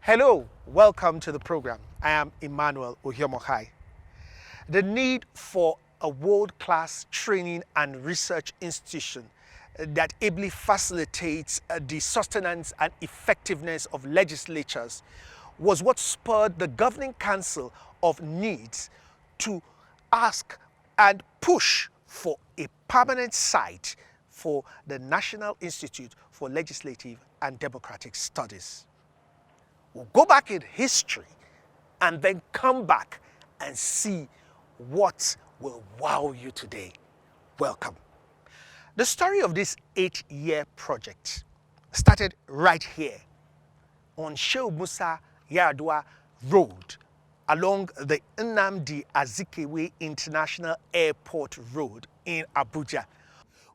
Hello, welcome to the program. I am Emmanuel Ohiomohai. The need for a world-class training and research institution that ably facilitates the sustenance and effectiveness of legislatures was what spurred the Governing Council of NILDS to ask and push for a permanent site for the National Institute for Legislative and Democratic Studies. We'll go back in history and then come back and see what will wow you today. Welcome. The story of this 8-year project started right here on Shehu Musa Yar'Adua Road along the Nnamdi Azikiwe International Airport Road in Abuja,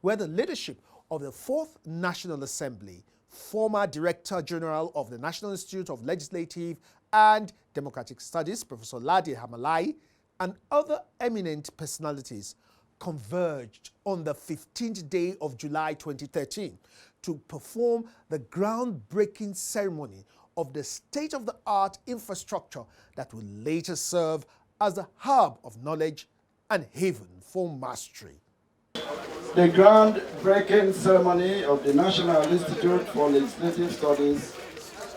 where the leadership of the 4th National Assembly, former Director General of the National Institute of Legislative and Democratic Studies, Professor Ladi Hamalai, and other eminent personalities converged on the 15th day of July 2013 to perform the groundbreaking ceremony of the state-of-the-art infrastructure that will later serve as the hub of knowledge and haven for mastery. The groundbreaking ceremony of the National Institute for Legislative Studies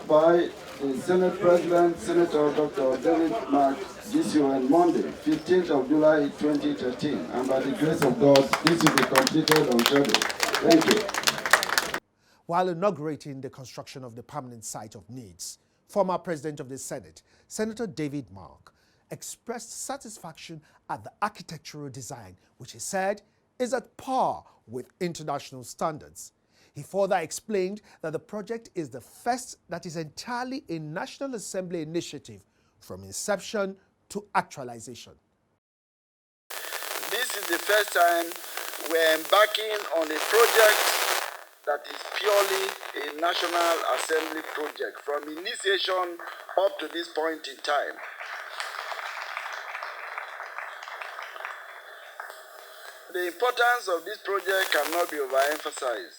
by the Senate President, Senator Dr. David Mark, GCON, Monday, 15th of July 2013. And by the grace of God, this will be completed on schedule. Thank you. While inaugurating the construction of the permanent site of NILDS, former President of the Senate, Senator David Mark, expressed satisfaction at the architectural design, which he said is at par with international standards. He further explained that the project is the first that is entirely a National Assembly initiative from inception to actualization. This is the first time we're embarking on a project that is purely a National Assembly project from initiation up to this point in time. The importance of this project cannot be overemphasized.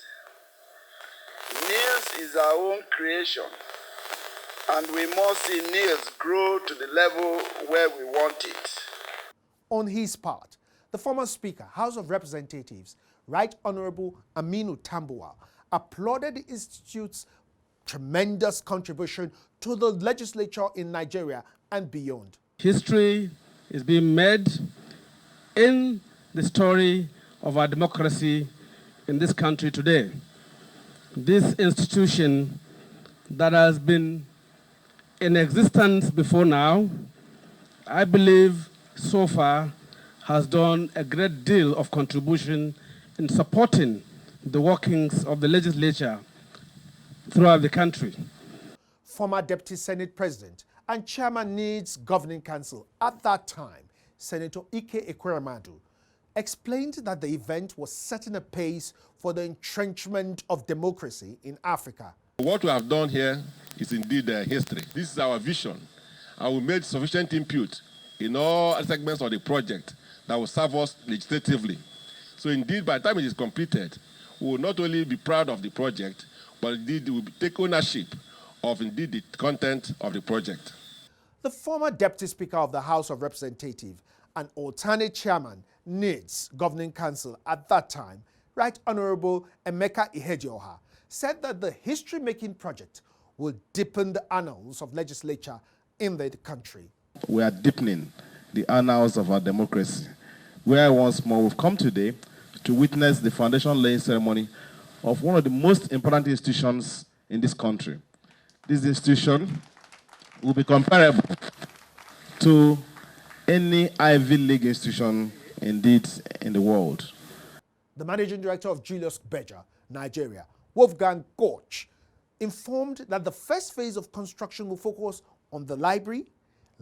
NILDS is our own creation, and we must see NILDS grow to the level where we want it. On his part, the former Speaker, House of Representatives, Right Honorable Aminu Tambuwal, applauded the Institute's tremendous contribution to the legislature in Nigeria and beyond. History is being made in the story of our democracy in this country today. This institution that has been in existence before now, I believe so far has done a great deal of contribution in supporting the workings of the legislature throughout the country. Former Deputy Senate President and Chairman NILDS Governing Council at that time, Senator Ike Ekweremadu, explained that the event was setting a pace for the entrenchment of democracy in Africa. What we have done here is indeed history. This is our vision, and we made sufficient input in all segments of the project that will serve us legislatively. So indeed, by the time it is completed, we will not only be proud of the project, but indeed we will take ownership of indeed the content of the project. The former Deputy Speaker of the House of Representatives and alternate chairman, NILDS Governing Council at that time, Right Honorable Emeka Ihedioha, said that the history-making project will deepen the annals of legislature in the country. We are deepening the annals of our democracy, where once more we've come today to witness the foundation-laying ceremony of one of the most important institutions in this country. This institution will be comparable to any Ivy League institution indeed in the world. The managing director of Julius Berger, Nigeria, Wolfgang Gorch, informed that the first phase of construction will focus on the library,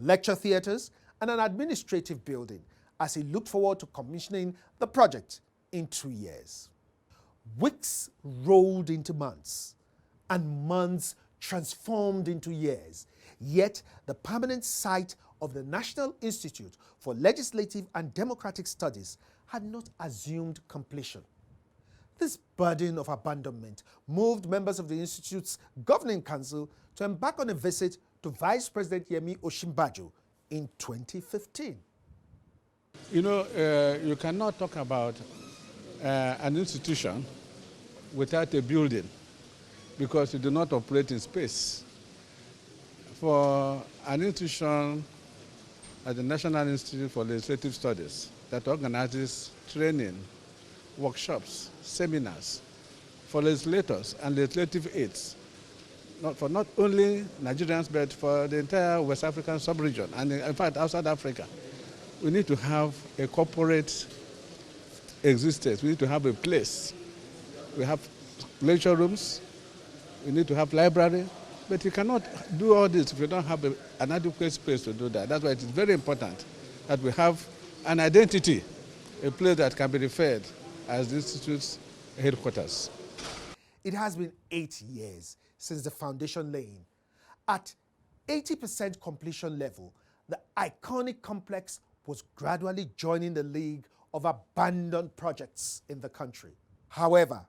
lecture theaters, and an administrative building, as he looked forward to commissioning the project in 2 years. Weeks rolled into months, and months transformed into years, yet the permanent site of the National Institute for Legislative and Democratic Studies had not assumed completion. This burden of abandonment moved members of the Institute's Governing Council to embark on a visit to Vice President Yemi Osinbajo in 2015. You know, you cannot talk about an institution without a building because you do not operate in space. For an institution at the National Institute for Legislative Studies that organizes training, workshops, seminars for legislators and legislative aides, not only Nigerians, but for the entire West African sub-region, and in fact outside Africa. We need to have a corporate existence. We need to have a place. We have lecture rooms. We need to have library. But you cannot do all this if you don't have an adequate space to do that. That's why it is very important that we have an identity, a place that can be referred as the Institute's headquarters. It has been 8 years since the foundation laying. At 80% completion level, the iconic complex was gradually joining the league of abandoned projects in the country. However,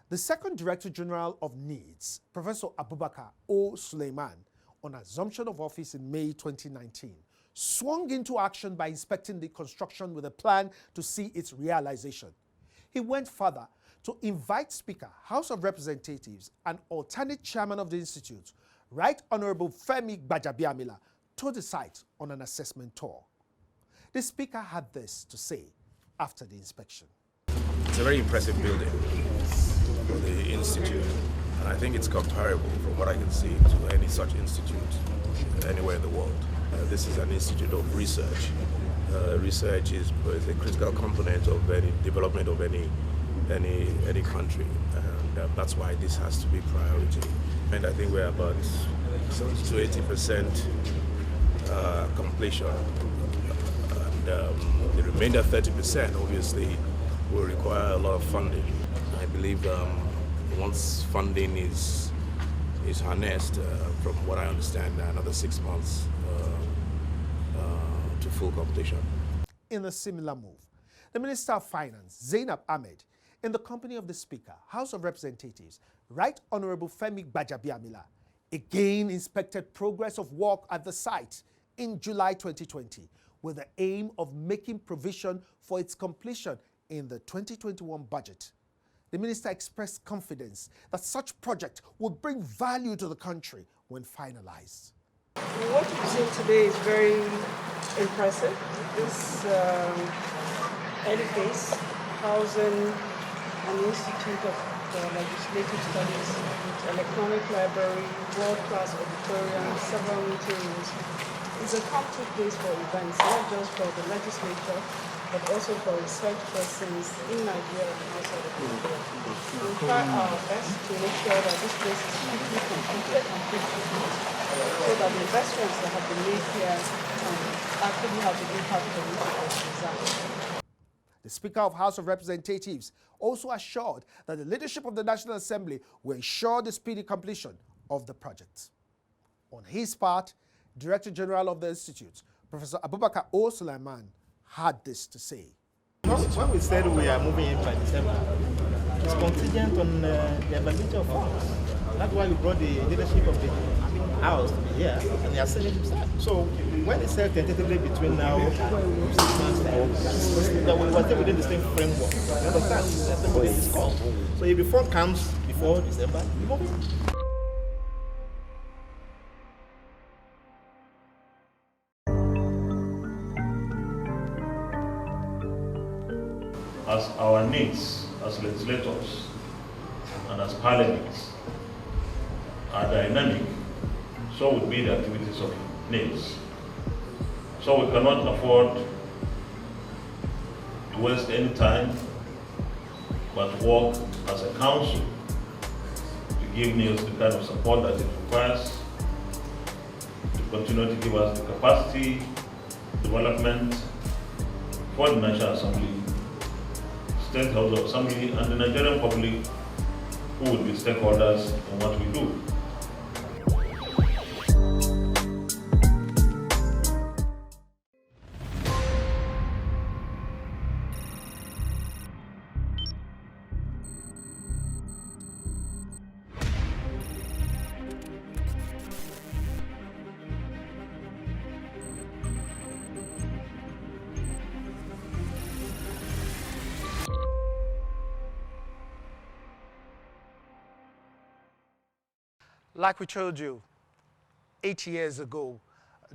the second Director General of NILDS, Professor Abubakar O. Suleiman, on assumption of office in May 2019, swung into action by inspecting the construction with a plan to see its realization. He went further to invite Speaker, House of Representatives, and alternate chairman of the Institute, Right Honorable Femi Gbajabiamila, to the site on an assessment tour. The Speaker had this to say after the inspection. It's a very impressive building for the Institute, and I think it's comparable, from what I can see, to any such institute anywhere in the world. This is an institute of research. Research is a critical component of any development of any country, and that's why this has to be priority. And I think we're about 70 to 80% completion, and the remainder 30% obviously will require a lot of funding. I believe once funding is harnessed, from what I understand, another 6 months to full completion. In a similar move, the Minister of Finance, Zainab Ahmed, in the company of the Speaker, House of Representatives, Right Honorable Femi Gbajabiamila, again inspected progress of work at the site in July 2020 with the aim of making provision for its completion in the 2021 budget. The minister expressed confidence that such project will bring value to the country when finalized. What we've seen today is very impressive. This early phase, housing an institute of legislative studies with electronic library, world-class auditorium, several meetings, is a complete place for events, not just for the legislature, but also for research persons in Nigeria and outside of Nigeria. We'll try our best to make sure that this place is quickly completed so that the investments that have been made here actually have the impact on the result. The Speaker of House of Representatives also assured that the leadership of the National Assembly will ensure the speedy completion of the project. On his part, Director General of the Institute, Professor Abubakar O. Suleiman, had this to say. When we said we are moving in by December, it's contingent on the availability of funds. That's why we brought the leadership of the House to be here, and they are saying it himself. So when they said tentatively between now and 6 months to August, that we were still within the same framework. You understand? Everybody is called. So if the fund comes before December, we move in. As our needs as legislators and as parliaments are dynamic, so would be the activities of NILDS. So we cannot afford to waste any time, but work as a council to give NILDS the kind of support that it requires, to continue to give us the capacity, development for the National Assembly, State House of Assembly, and the Nigerian public who will be stakeholders in what we do. Like we told you, 8 years ago,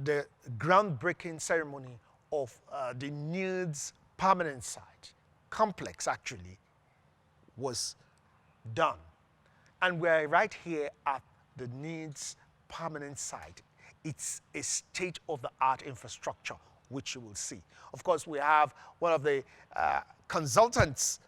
the groundbreaking ceremony of the NILDS permanent site, complex actually, was done. And we're right here at the NILDS permanent site. It's a state-of-the-art infrastructure, which you will see. Of course, we have one of the consultants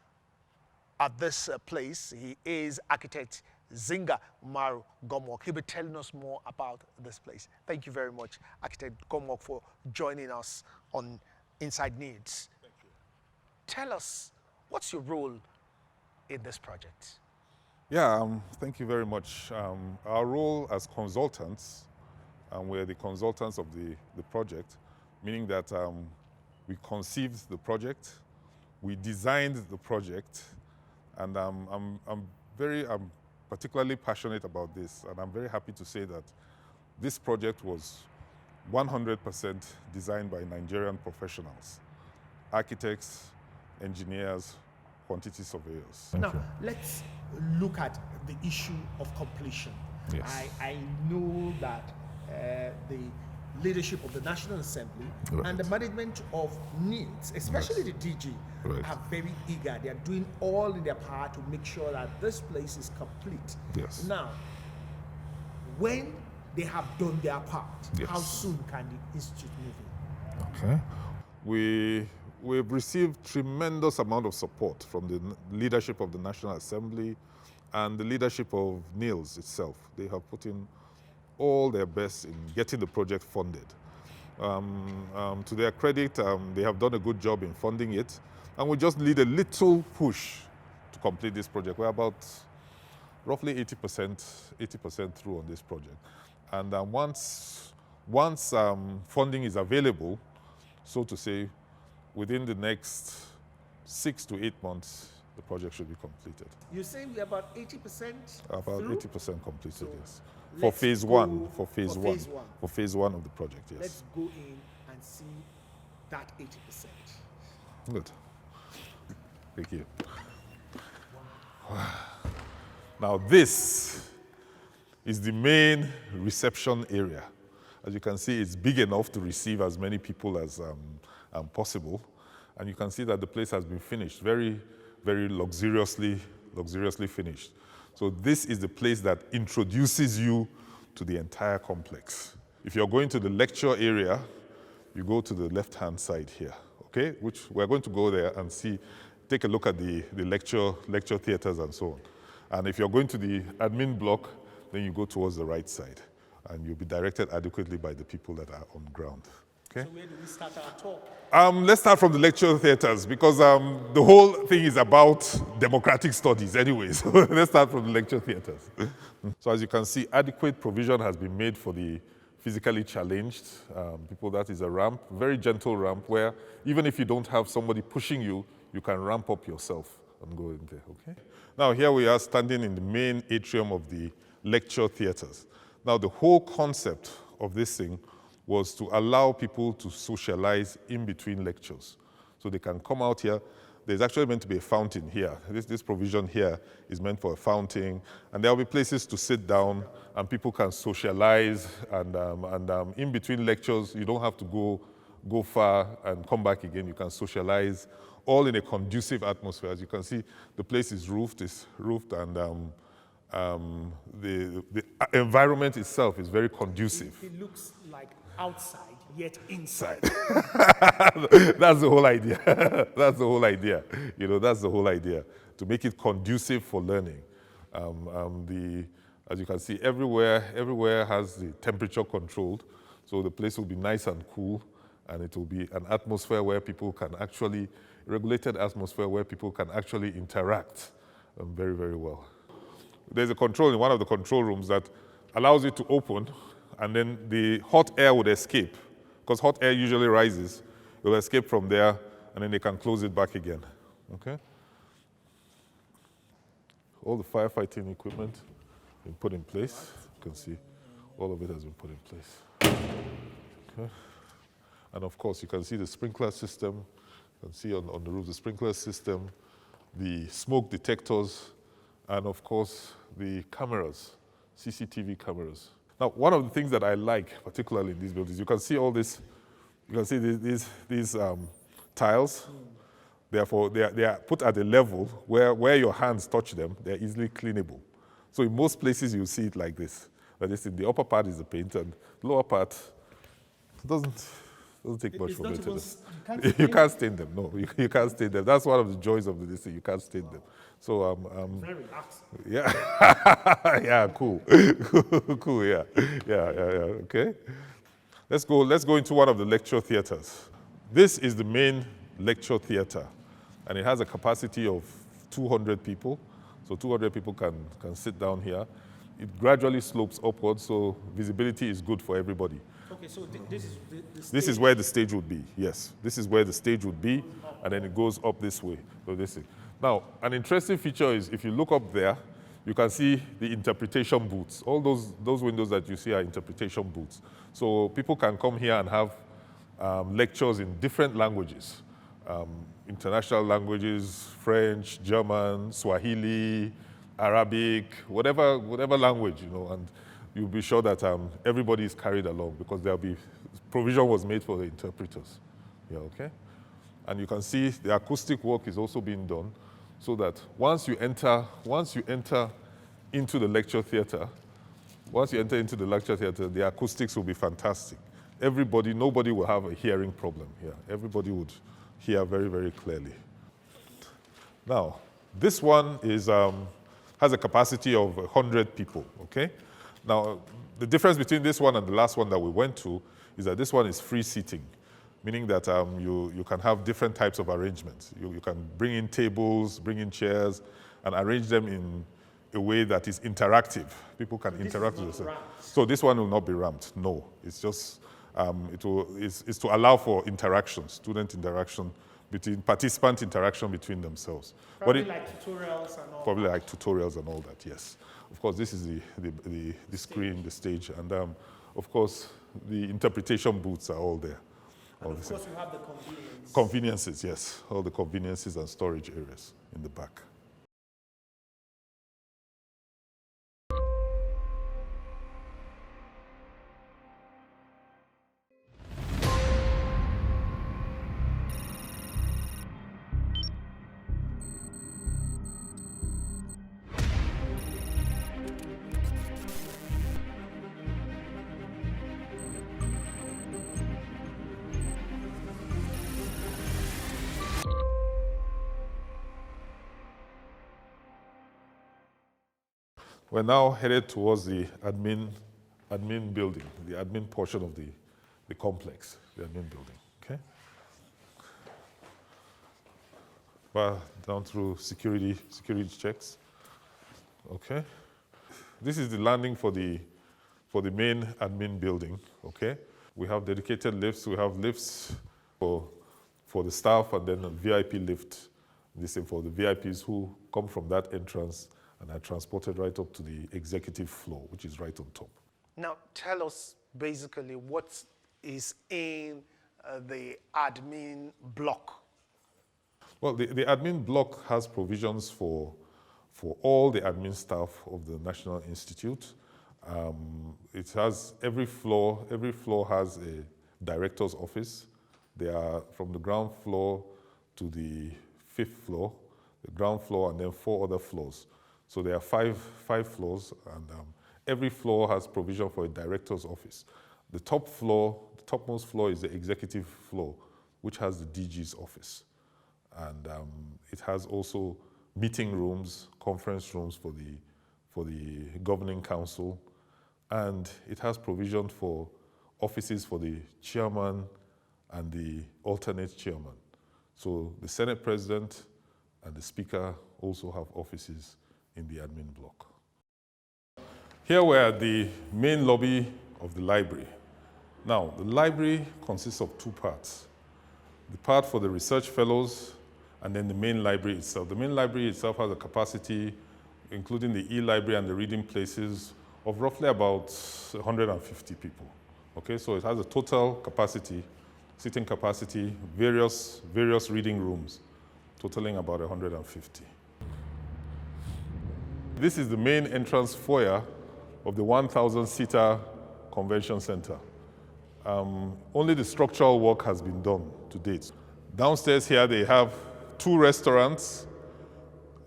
at this place. He is architect Zinga Umaru Gomwok. He'll be telling us more about this place. Thank you very much, Architect Gomwok, for joining us on Inside NILDS. Thank you. Tell us, what's your role in this project? Yeah, thank you very much. Our role as consultants, we're the consultants of the project, meaning that we conceived the project, we designed the project, and I'm particularly passionate about this, and I'm very happy to say that this project was 100% designed by Nigerian professionals, architects, engineers, quantity surveyors. Now, let's look at the issue of completion. Yes. I know that the leadership of the National Assembly and the management of NILDS, especially the DG, are very eager. They are doing all in their power to make sure that this place is complete. Yes. Now, when they have done their part, how soon can the institute move in? Okay. We've received tremendous amount of support from the leadership of the National Assembly and the leadership of NILDS itself. They have put in all their best in getting the project funded. To their credit, they have done a good job in funding it, and we just need a little push to complete this project. We're about roughly 80% through on this project. And once funding is available, so to say, within the next 6 to 8 months, the project should be completed. You're saying we're about 80%? About through? 80% completed, So yes. For phase one. For phase one of the project, yes. Let's go in and see that 80%. Good. Thank you. Now this is the main reception area. As you can see, it's big enough to receive as many people as possible. And you can see that the place has been finished, very, very luxuriously finished. So this is the place that introduces you to the entire complex. If you're going to the lecture area, you go to the left-hand side here, okay? Which we're going to go there and see, take a look at the lecture theaters and so on. And if you're going to the admin block, then you go towards the right side. And you'll be directed adequately by the people that are on ground. Okay? So where do we start our talk? Let's start from the lecture theaters because the whole thing is about democratic studies anyway. So let's start from the lecture theaters. So as you can see, adequate provision has been made for the physically challenged people. That is a ramp, very gentle ramp where even if you don't have somebody pushing you, you can ramp up yourself and go in there, okay? Now here we are standing in the main atrium of the lecture theaters. Now the whole concept of this thing was to allow people to socialize in between lectures. So they can come out here. There's actually meant to be a fountain here. This provision here is meant for a fountain, and there will be places to sit down, and people can socialize, and in between lectures, you don't have to go far and come back again. You can socialize, all in a conducive atmosphere. As you can see, the place is roofed, and the environment itself is very conducive. It looks like outside, yet inside. That's the whole idea. That's the whole idea. You know, that's the whole idea, to make it conducive for learning. As you can see, everywhere has the temperature controlled, so the place will be nice and cool, and it will be an atmosphere where people can actually, regulated atmosphere where people can actually interact very, very well. There's a control in one of the control rooms that allows it to open, and then the hot air would escape, because hot air usually rises. It will escape from there, and then they can close it back again, okay? All the firefighting equipment has been put in place. You can see all of it has been put in place. Okay. And of course, you can see the sprinkler system. You can see on the roof the sprinkler system, the smoke detectors, and of course, the cameras CCTV cameras. Now, one of the things that I like, particularly in these buildings, you can see all this, you can see these tiles. Therefore, they are put at a level where your hands touch them, they're easily cleanable. So in most places, you see it like this. That is, in the upper part is the paint, and the lower part doesn't take much for maintenance. You can't stain them. No, you can't stain them. That's one of the joys of the thing. You can't stain them. So Very relaxed. yeah, yeah, cool, cool. Yeah. Okay, let's go into one of the lecture theaters. This is the main lecture theater, and it has a capacity of 200 people. So 200 people can sit down here. It gradually slopes upwards, so visibility is good for everybody. Okay, so this is the stage. This is where the stage would be, yes. This is where the stage would be, and then it goes up this way. So this is. Now, an interesting feature is if you look up there, you can see the interpretation booths. All those windows that you see are interpretation booths. So people can come here and have lectures in different languages. International languages, French, German, Swahili, Arabic, whatever language, and you'll be sure that everybody is carried along because provision was made for the interpreters. Yeah, okay? And you can see the acoustic work is also being done so that once you enter into the lecture theater, the acoustics will be fantastic. Nobody will have a hearing problem here. Everybody would hear very, very clearly. Now, this one has a capacity of 100 people, okay? Now, the difference between this one and the last one that we went to is that this one is free seating, meaning that you can have different types of arrangements. You can bring in tables, bring in chairs, and arrange them in a way that is interactive. People can interact with it. So this one will not be ramped, no. It's just, it's to allow for interaction, student interaction, participant interaction between themselves. Probably like tutorials and all. Probably like tutorials and all that, yes. Of course, this is the screen, the stage, and of course, the interpretation booths are all there. And of course, you have the convenience. Conveniences, yes. All the conveniences and storage areas in the back. We're now headed towards the admin building, the admin portion of the complex, the admin building, okay? Down through security checks, okay? This is the landing for the main admin building, okay? We have dedicated lifts. We have lifts for the staff and then a VIP lift. This is for the VIPs who come from that entrance and are transported right up to the executive floor, which is right on top. Now, tell us basically what is in the admin block. Well, the admin block has provisions for all the admin staff of the National Institute. It has every floor has a director's office. They are from the ground floor to the 5th floor, the ground floor, and then 4 other floors. So there are five floors, and every floor has provision for a director's office. The topmost floor is the executive floor, which has the DG's office. And it has also meeting rooms, conference rooms for the Governing Council, and it has provision for offices for the chairman and the alternate chairman. So the Senate President and the Speaker also have offices in the admin block. Here we're at the main lobby of the library. Now, the library consists of 2 parts. The part for the research fellows, and then the main library itself. The main library itself has a capacity, including the e-library and the reading places, of roughly about 150 people. Okay, so it has a total capacity, seating capacity, various reading rooms, totaling about 150. This is the main entrance foyer of the 1,000-seater convention center. Only the structural work has been done to date. Downstairs here, they have 2 restaurants,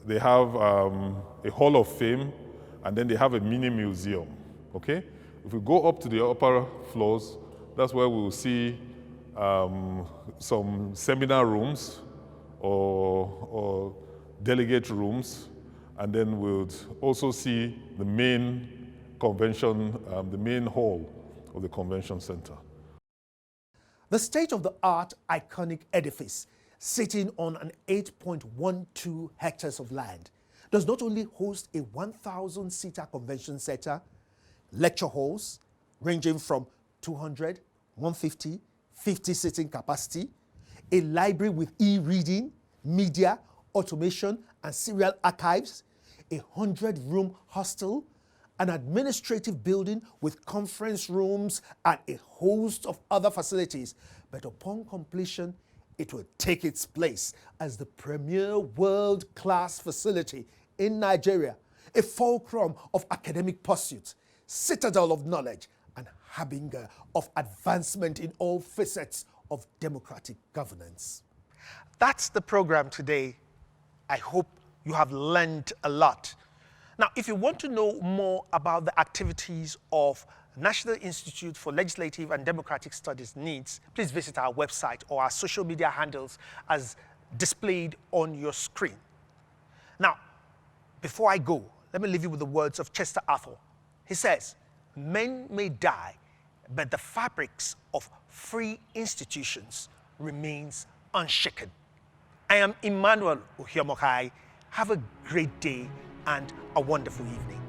they have a hall of fame, and then they have a mini museum, okay? If we go up to the upper floors, that's where we will see some seminar rooms or delegate rooms, and then we'll also see the main convention, the main hall of the convention center. The state-of-the-art iconic edifice, sitting on an 8.12 hectares of land, does not only host a 1,000-seater convention center, lecture halls ranging from 200, 150, 50 seating capacity, a library with e-reading, media, automation, and serial archives, a 100-room hostel, an administrative building with conference rooms and a host of other facilities. But upon completion, it will take its place as the premier world-class facility in Nigeria, a fulcrum of academic pursuits, citadel of knowledge, and harbinger of advancement in all facets of democratic governance. That's the program today. I hope you have learned a lot. Now, if you want to know more about the activities of National Institute for Legislative and Democratic Studies NILDS, please visit our website or our social media handles as displayed on your screen. Now, before I go, let me leave you with the words of Chester Arthur. He says, "Men may die, but the fabrics of free institutions remains unshaken." I am Emmanuel Uhiomokai. Have a great day and a wonderful evening.